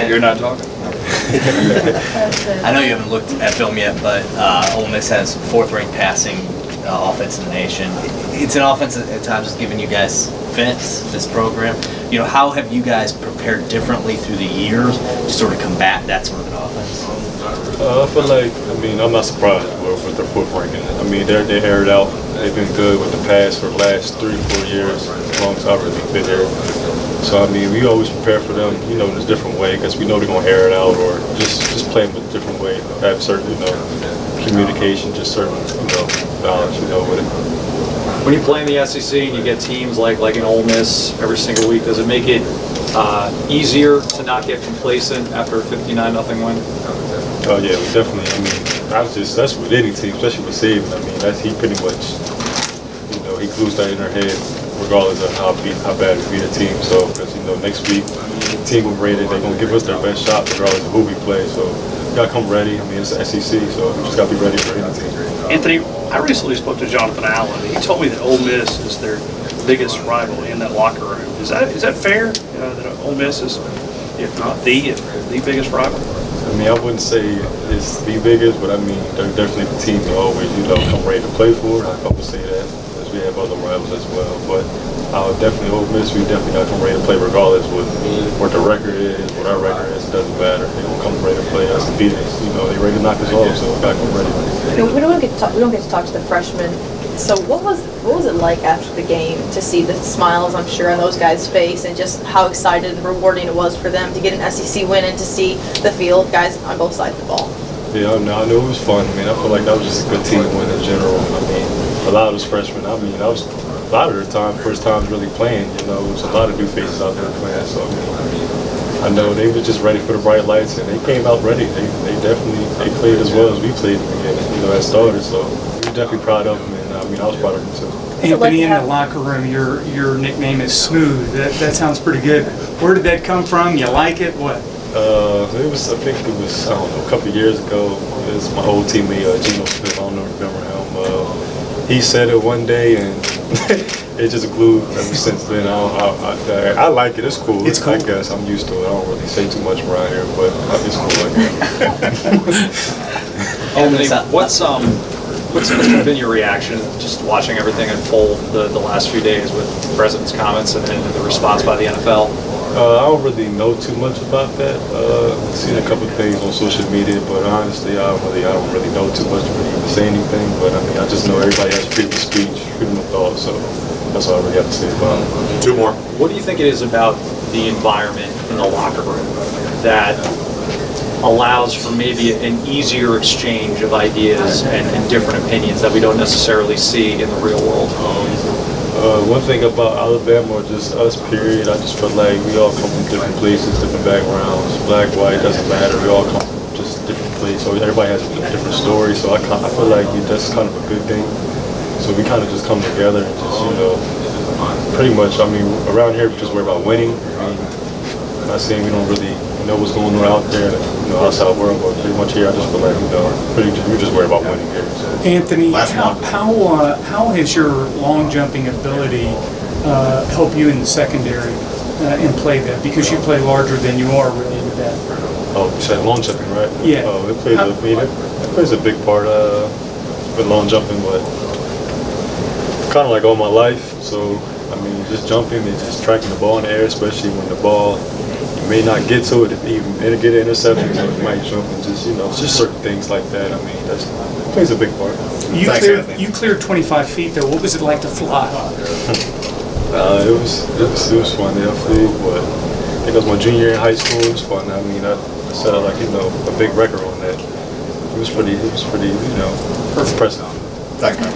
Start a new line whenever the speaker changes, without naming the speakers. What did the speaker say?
You're not talking.
I know you haven't looked at film yet, but Ole Miss has fourth-ranked passing offense in the nation. It's an offense that at times has given you guys fits, this program. You know, how have you guys prepared differently through the years to sort of combat that sort of an offense?
I feel like, I'm not surprised with their fourth ranking. They aired out. They've been good with the pass for the last 3 or 4 years, as long as I've really been here. So, we always prepare for them, in a different way, because we know they're going to air it out or just play them a different way, have certain, communication, just certain, balance, with it.
When you play in the SEC and you get teams like an Ole Miss every single week, does it make it easier to not get complacent after a 59-0 win?
Oh yeah, definitely. That's with any team, especially with Saban. He pretty much, he glues that in their head, regardless of how bad we beat a team. So, because next week, the team we're rated, they're gonna give us their best shot, regardless of who we play. So, we gotta come ready. It's the SEC, so we just gotta be ready for any team.
Anthony, I recently spoke to Jonathan Allen. He told me that Ole Miss is their biggest rival in that locker room. Is that fair? That Ole Miss is, if not the biggest rival?
I wouldn't say it's the biggest, but they're definitely the team to always, come ready to play for. I would say that, as we have other rivals as well. But definitely Ole Miss, we definitely got to come ready to play regardless with what the record is, what our record is. It doesn't matter. They're going to come ready to play us and beat us. They're ready to knock us off, so we got to come ready.
We don't get to talk to the freshmen. So what was it like after the game to see the smiles, I'm sure, on those guys' face, and just how excited and rewarding it was for them to get an SEC win and to see the field guys on both sides of the ball?
Yeah, I know it was fun. I feel like that was just a good team win in general. A lot of those freshmen, that was a lot of their time, first time really playing. It was a lot of new faces out there playing. So I know they were just ready for the bright lights, and they came out ready. They definitely played as well as we played in the beginning, as starters. So we're definitely proud of them, and I was proud of them too.
Anthony, in the locker room, your nickname is Smooth. That sounds pretty good. Where did that come from? You like it? What?
I think it was, a couple of years ago. It was my old teammate, Geno Smith. I don't know if you remember him. He said it one day, and it just glued ever since then. I like it. It's cool.
It's cool.
I guess I'm used to it. I don't really say too much around here, but it's cool.
Anthony, what's been your reaction just watching everything unfold the last few days with the president's comments and the response by the NFL?
I don't really know too much about that. I've seen a couple of things on social media, but honestly, I don't really know too much to really even say anything. But I just know everybody has freedom of speech, freedom of thought, so that's all I really have to say about it.
2 more.
What do you think it is about the environment in the locker room that allows for maybe an easier exchange of ideas and different opinions that we don't necessarily see in the real world?
One thing about Alabama, or just us, period, I just feel like we all come from different places, different backgrounds, black, white, doesn't matter. We all come from just different places, so everybody has a different story, so I feel like that's kind of a good thing. So we kind of just come together and just, pretty much, around here we just worry about winning. I'm not saying we don't really know what's going on out there, outside the world, but pretty much here I just feel like, we just worry about winning here. So.
Anthony, how has your long jumping ability helped you in the secondary and play that? Because you play larger than you are really into that.
Oh, you said long jumping, right?
Yeah.
Oh, it plays a big part with long jumping, but kind of like all my life. So, just jumping and just tracking the ball in the air, especially when the ball, you may not get to it, even get an interception, so you might jump and just certain things like that. That plays a big part.
You cleared 25 feet though. What was it like to fly?
It was fun. I flew, but I think it was my junior year in high school. It was fun. I set a big record on that. It was pretty, impressive.
Thank you.